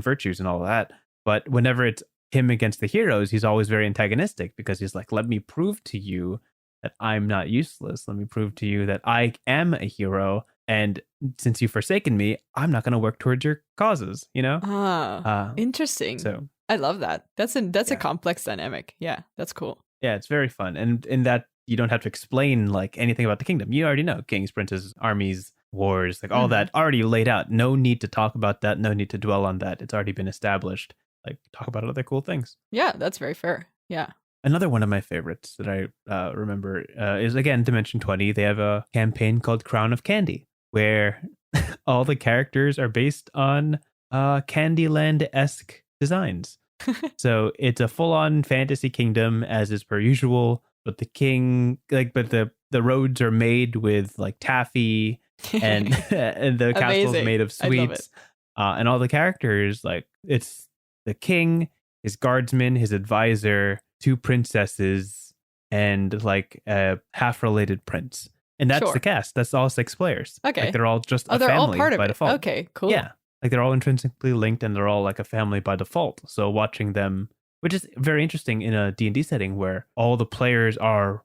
virtues and all of that. But whenever it's him against the heroes, he's always very antagonistic, because he's like, let me prove to you that I'm not useless. Let me prove to you that I am a hero. And since you've forsaken me, I'm not going to work towards your causes, Interesting. So I love that. That's a complex dynamic. Yeah, that's cool. Yeah, it's very fun. And in that, you don't have to explain like anything about the kingdom. You already know kings, princes, armies, wars, like all that already laid out. No need to talk about that. No need to dwell on that. It's already been established. Like, talk about other cool things. Yeah, that's very fair. Yeah. Another one of my favorites that I remember is, again, Dimension 20. They have a campaign called Crown of Candy, where all the characters are based on Candyland-esque designs. So it's a full-on fantasy kingdom, as is per usual, but the roads are made with like taffy and and the castle's made of sweets. And all the characters, like, it's the king, his guardsman, his advisor, 2 princesses, and like a half-related prince. And that's the cast. That's all 6 players. Okay. Like, they're all just a they're family all part of by it. default. Okay, cool. Yeah. like they're all intrinsically linked and they're all like a family by default. So watching them, which is very interesting in a D&D setting where all the players are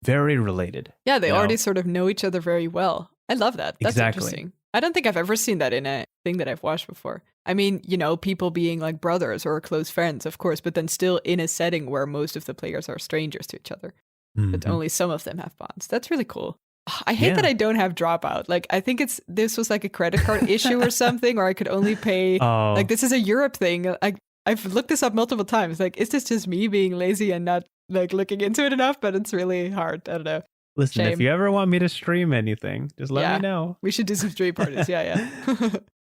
very related. Yeah, they already sort of know each other very well. I love that. That's interesting. I don't think I've ever seen that in a thing that I've watched before. I mean, people being like brothers or close friends, of course, but then still in a setting where most of the players are strangers to each other. But only some of them have bonds. That's really cool. I hate that I don't have Dropout. Like, I think this was like a credit card issue or something, or I could only pay. Like, this is a Europe thing. I've looked this up multiple times. Like, is this just me being lazy and not like looking into it enough? But it's really hard. I don't know. Listen, if you ever want me to stream anything, just let me know. We should do some stream parties. Yeah.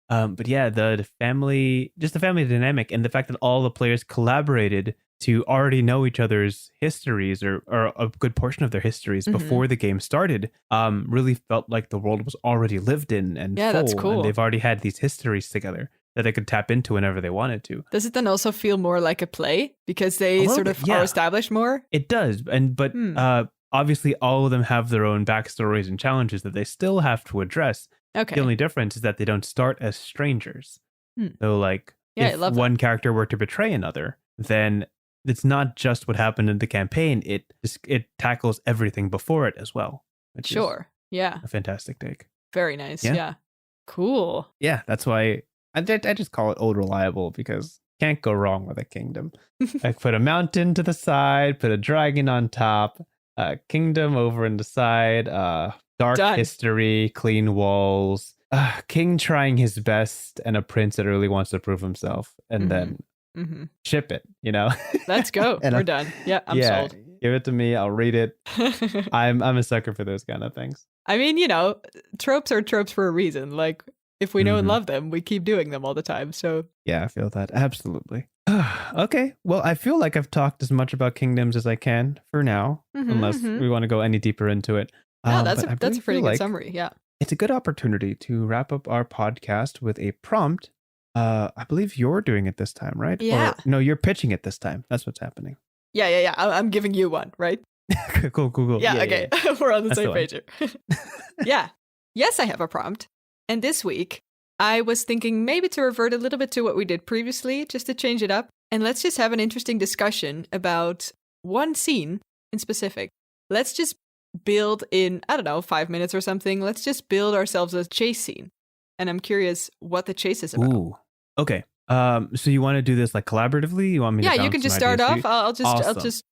But yeah, the family dynamic and the fact that all the players collaborated to already know each other's histories or a good portion of their histories before the game started, really felt like the world was already lived in and full. That's cool. And they've already had these histories together that they could tap into whenever they wanted to. Does it then also feel more like a play because they sort of are established more? It does, but obviously all of them have their own backstories and challenges that they still have to address. Okay. The only difference is that they don't start as strangers. So like, if one character were to betray another, then it's not just what happened in the campaign. It tackles everything before it as well. Which is a fantastic take. Very nice. Yeah. Cool. Yeah, that's why I just call it Old Reliable because can't go wrong with a kingdom. I put a mountain to the side, put a dragon on top, a kingdom over in the side, dark history, clean walls, king trying his best, and a prince that really wants to prove himself, and then ship it, Let's go. We're done. Yeah, I'm sold. Give it to me. I'll read it. I'm a sucker for those kind of things. I mean, tropes are tropes for a reason. Like, if we know and love them, we keep doing them all the time. So yeah, I feel that. Absolutely. Okay. Well, I feel like I've talked as much about kingdoms as I can for now, unless we want to go any deeper into it. No, that's a pretty good summary. Yeah. It's a good opportunity to wrap up our podcast with a prompt. I believe you're doing it this time, right? Yeah. Or, no, you're pitching it this time. That's what's happening. Yeah. I'm giving you one, right? Cool. Yeah, okay. Yeah. We're on the same page here. Yeah. Yes, I have a prompt. And this week, I was thinking maybe to revert a little bit to what we did previously, just to change it up. And let's just have an interesting discussion about one scene in specific. Let's just build in, 5 minutes or something. Let's just build ourselves a chase scene. And I'm curious what the chase is about. Ooh. Okay. So you want to do this like collaboratively? You want me to you can just start off. I'll just,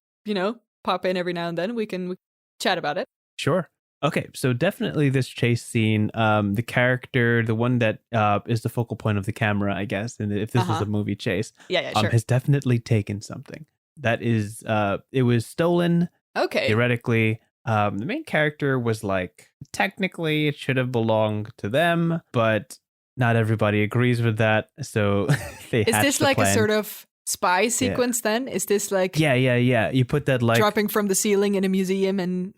pop in every now and then. We can chat about it. Sure. Okay, so definitely this chase scene, the character, the one that is the focal point of the camera, I guess, and if this is a movie chase, sure. Has definitely taken something. That is, it was stolen. Okay. Theoretically, the main character was like, technically it should have belonged to them, but not everybody agrees with that, so they Is this like a sort of spy sequence then? Is this like... Yeah. You put that like... dropping from the ceiling in a museum and,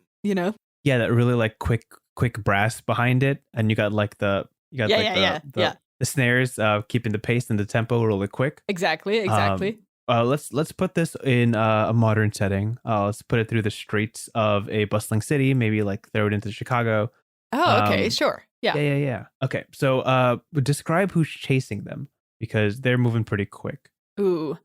Yeah, that really like quick brass behind it, and you got the snares keeping the pace and the tempo really quick. Exactly. Let's put this in a modern setting. Let's put it through the streets of a bustling city, maybe like throw it into Chicago. Oh, okay, sure. Yeah. Okay, so describe who's chasing them because they're moving pretty quick. Ooh.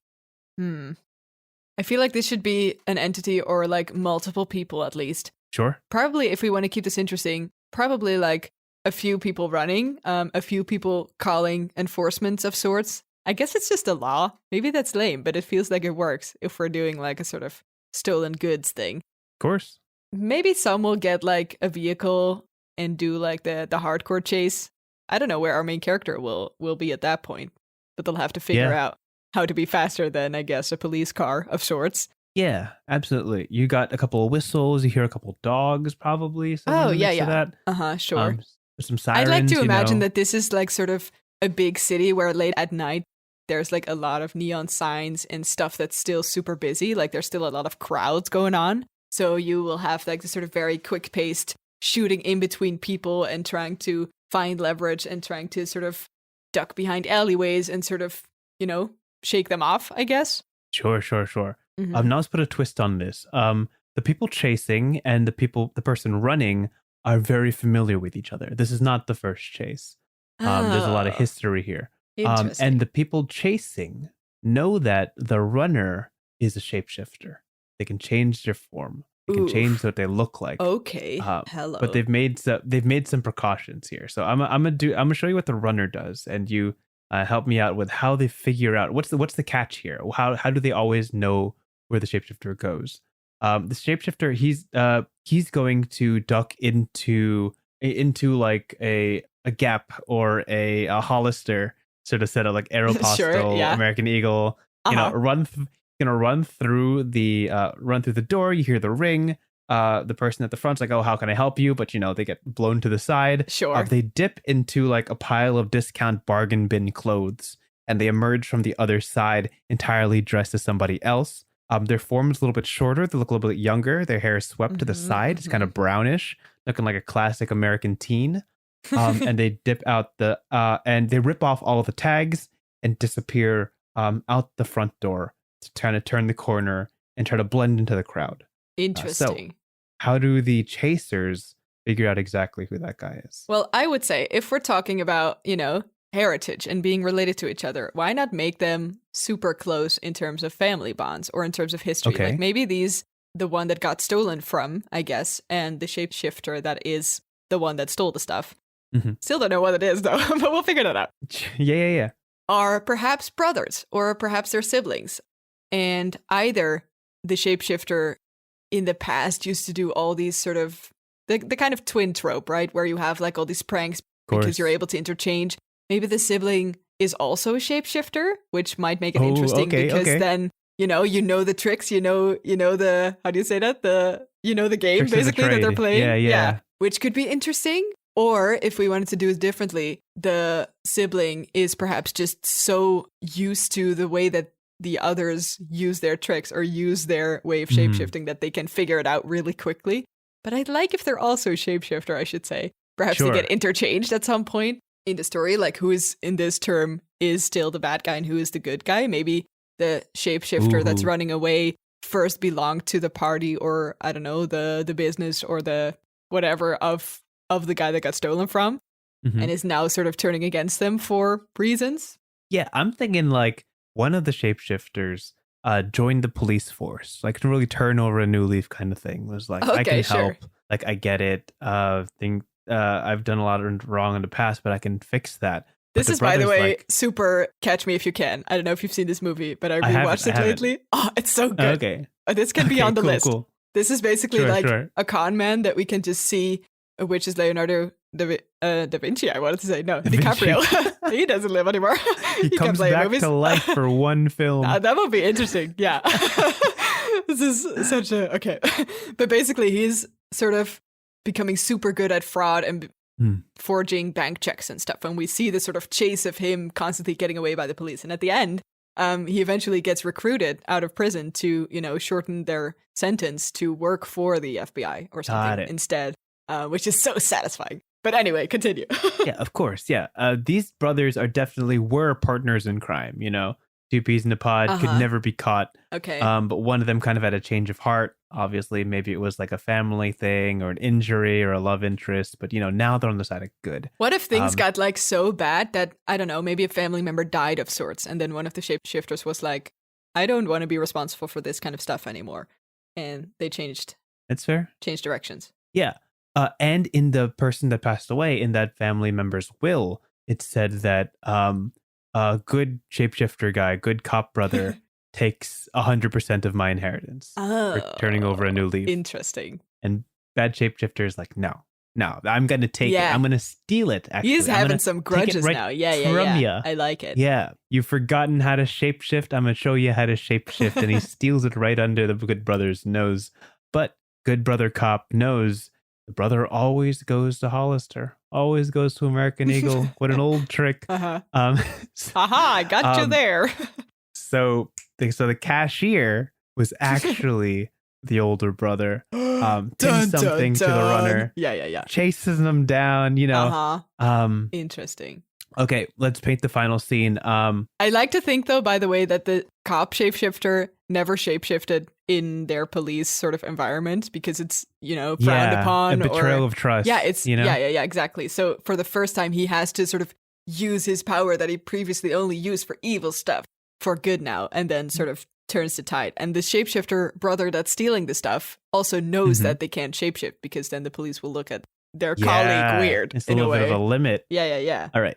I feel like this should be an entity or like multiple people at least. Sure. Probably, if we want to keep this interesting, probably like a few people running, a few people calling enforcements of sorts. I guess it's just a law. Maybe that's lame, but it feels like it works if we're doing like a sort of stolen goods thing. Of course. Maybe some will get like a vehicle and do like the hardcore chase. I don't know where our main character will be at that point, but they'll have to figure out how to be faster than, I guess, a police car of sorts. Yeah, absolutely. You got a couple of whistles. You hear a couple of dogs, probably. That. Sure. Some sirens. I'd like to imagine that this is like sort of a big city where late at night there's like a lot of neon signs and stuff that's still super busy. Like there's still a lot of crowds going on. So you will have like the sort of very quick paced shooting in between people and trying to find leverage and trying to sort of duck behind alleyways and sort of, shake them off, I guess. Sure. Now let's put a twist on this. The people chasing and the person running are very familiar with each other. This is not the first chase. There's a lot of history here. Interesting. And the people chasing know that the runner is a shapeshifter. They can change their form. They can change what they look like. Okay. Hello. But they've made some precautions here. So I'm gonna show you what the runner does, and you help me out with how they figure out what's the catch here. How do they always know where the shapeshifter goes? The shapeshifter he's going to duck into like a gap or a Hollister sort of setup, like Aeropostale, Sure, yeah. American Eagle. Gonna run through the door. You hear the ring. The person at the front's like, "Oh, how can I help you?" But they get blown to the side. Sure. They dip into like a pile of discount bargain bin clothes, and they emerge from the other side entirely dressed as somebody else. Their form is a little bit shorter. They look a little bit younger. Their hair is swept to the side. It's kind of brownish, looking like a classic American teen. And they dip out and they rip off all of the tags and disappear out the front door to try to turn the corner and try to blend into the crowd. Interesting. So how do the chasers figure out exactly who that guy is? Well, I would say if we're talking about, heritage and being related to each other, why not make them super close in terms of family bonds or in terms of history? Okay. Like maybe the one that got stolen from, I guess, and the shapeshifter that is the one that stole the stuff. Mm-hmm. Still don't know what it is though, but we'll figure that out. Yeah. Are perhaps brothers or perhaps they're siblings. And either the shapeshifter in the past used to do all these sort of the kind of twin trope, right? Where you have like all these pranks because you're able to interchange. Maybe the sibling is also a shapeshifter, which might make it interesting because then, you know the tricks, you know the, how do you say that? The game Tricks basically that they're playing. Yeah. Which could be interesting. Or if we wanted to do it differently, the sibling is perhaps just so used to the way that the others use their tricks or use their way of shapeshifting that they can figure it out really quickly. But I'd like if they're also shapeshifter, I should say. Perhaps they get interchanged at some point in the story, like who is in this term is still the bad guy and who is the good guy. Maybe the shapeshifter that's running away first belonged to the party or, I don't know, the business or the whatever of the guy that got stolen from and is now sort of turning against them for reasons. Yeah, I'm thinking like one of the shapeshifters joined the police force, like to really turn over a new leaf kind of thing. Was like, I can help. Like, I get it. I've done a lot of wrong in the past, but I can fix that. This is, by the way, super Catch Me If You Can. I don't know if you've seen this movie, but I rewatched it lately. Oh, it's so good. Okay. This can be on the list. Cool. This is basically a con man that we can just see, which is Leonardo da Vinci, I wanted to say. No, DiCaprio. He doesn't live anymore. He comes back to life for one film. That would be interesting. Yeah. This is such a... Okay. But basically, he's sort of becoming super good at fraud and forging bank checks and stuff. And we see this sort of chase of him constantly getting away by the police. And at the end, he eventually gets recruited out of prison to, shorten their sentence to work for the FBI or something instead, which is so satisfying. But anyway, continue. Yeah, of course. Yeah. These brothers were partners in crime, Two peas in a pod, could never be caught. Okay. But one of them kind of had a change of heart. Obviously, maybe it was like a family thing or an injury or a love interest. But, now they're on the side of good. What if things got like so bad that, I don't know, maybe a family member died of sorts. And then one of the shapeshifters was like, I don't want to be responsible for this kind of stuff anymore. And they changed. That's fair. Changed directions. Yeah. And in the person that passed away, in that family member's will, it said that a good shapeshifter guy, good cop brother, takes 100% of my inheritance for turning over a new leaf. Interesting. And bad shapeshifter is like, no, I'm going to take it. I'm going to steal it, actually. He's having some grudges now. Yeah. I like it. Yeah. You've forgotten how to shapeshift. I'm going to show you how to shapeshift. And he steals it right under the good brother's nose. But good brother cop knows the brother always goes to Hollister, always goes to American Eagle. What an old trick. I got you there. So the cashier was actually the older brother. Pins something to the runner. Yeah. Chases them down, Interesting. Okay, let's paint the final scene. I like to think, though, by the way, that the cop shapeshifter never shapeshifted in their police sort of environment because it's, frowned upon. A betrayal of trust. Yeah, it's yeah, exactly. So for the first time, he has to sort of use his power that he previously only used for evil stuff for good now, and then sort of turns the tide. And the shapeshifter brother that's stealing the stuff also knows that they can't shapeshift, because then the police will look at their colleague weird. It's a little bit of a limit. Yeah. All right.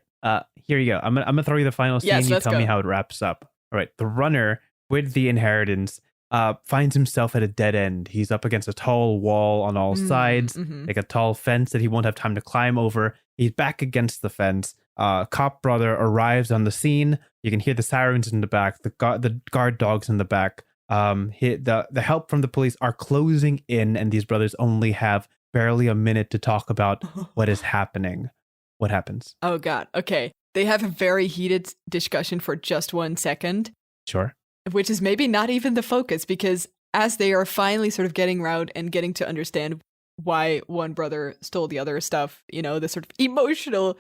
Here you go. I'm gonna throw you the final scene. Yes, you tell me how it wraps up. All right. The runner with the inheritance finds himself at a dead end. He's up against a tall wall on all sides, like a tall fence that he won't have time to climb over. He's back against the fence. Cop brother arrives on the scene. You can hear the sirens in the back, the guard dogs in the back. The help from the police are closing in, and these brothers only have barely a minute to talk about what is happening. What happens? Oh, God. Okay. They have a very heated discussion for just 1 second. Sure. Which is maybe not even the focus, because as they are finally sort of getting round and getting to understand why one brother stole the other stuff, you know, the sort of emotional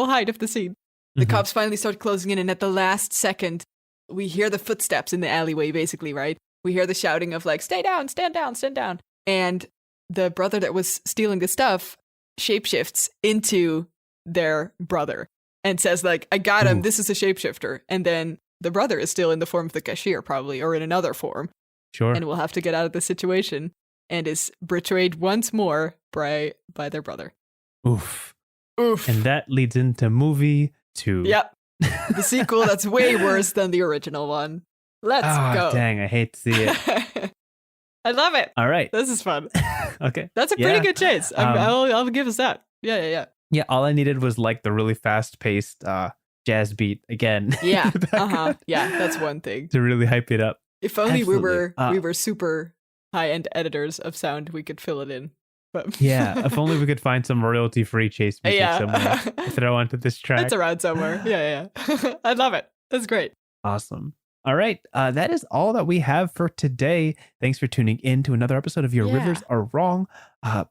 height of the scene, the cops finally start closing in, and at the last second, we hear the footsteps in the alleyway, basically, right? We hear the shouting of like, stay down, stand down, stand down. And the brother that was stealing the stuff shapeshifts into their brother and says like, I got him, this is a shapeshifter. And then the brother is still in the form of the cashier, probably, or in another form. Sure. And will have to get out of the situation and is betrayed once more by their brother. Oof. And that leads into movie 2. Yep. The sequel that's way worse than the original one. Let's go. Dang, I hate to see it. I love it. All right. This is fun. Okay. That's a pretty good chase. I'll give us that. Yeah. Yeah, all I needed was like the really fast-paced jazz beat again. Yeah. Yeah, that's one thing. To really hype it up. If only we were super high-end editors of sound, we could fill it in. But yeah, if only we could find some royalty-free chase music somewhere to throw onto this track. It's around somewhere. Yeah. I love it. That's great. Awesome. All right. That is all that we have for today. Thanks for tuning in to another episode of Your Rivers Are Wrong.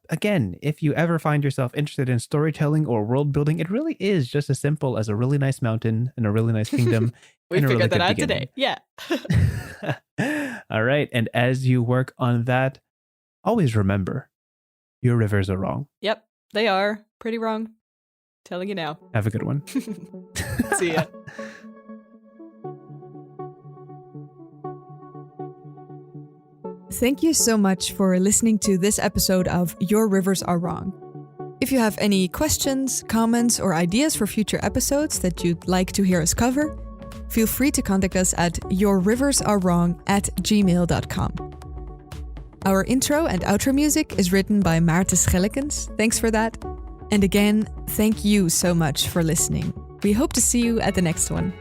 Again, if you ever find yourself interested in storytelling or world building, it really is just as simple as a really nice mountain and a really nice kingdom. We figured that out today. Yeah. All right. And as you work on that, always remember, your rivers are wrong. Yep. They are pretty wrong. Telling you now. Have a good one. See ya. Thank you so much for listening to this episode of Your Rivers Are Wrong. If you have any questions, comments, or ideas for future episodes that you'd like to hear us cover, feel free to contact us at yourriversarewrong@gmail.com. Our intro and outro music is written by Maarten Schellekens. Thanks for that. And again, thank you so much for listening. We hope to see you at the next one.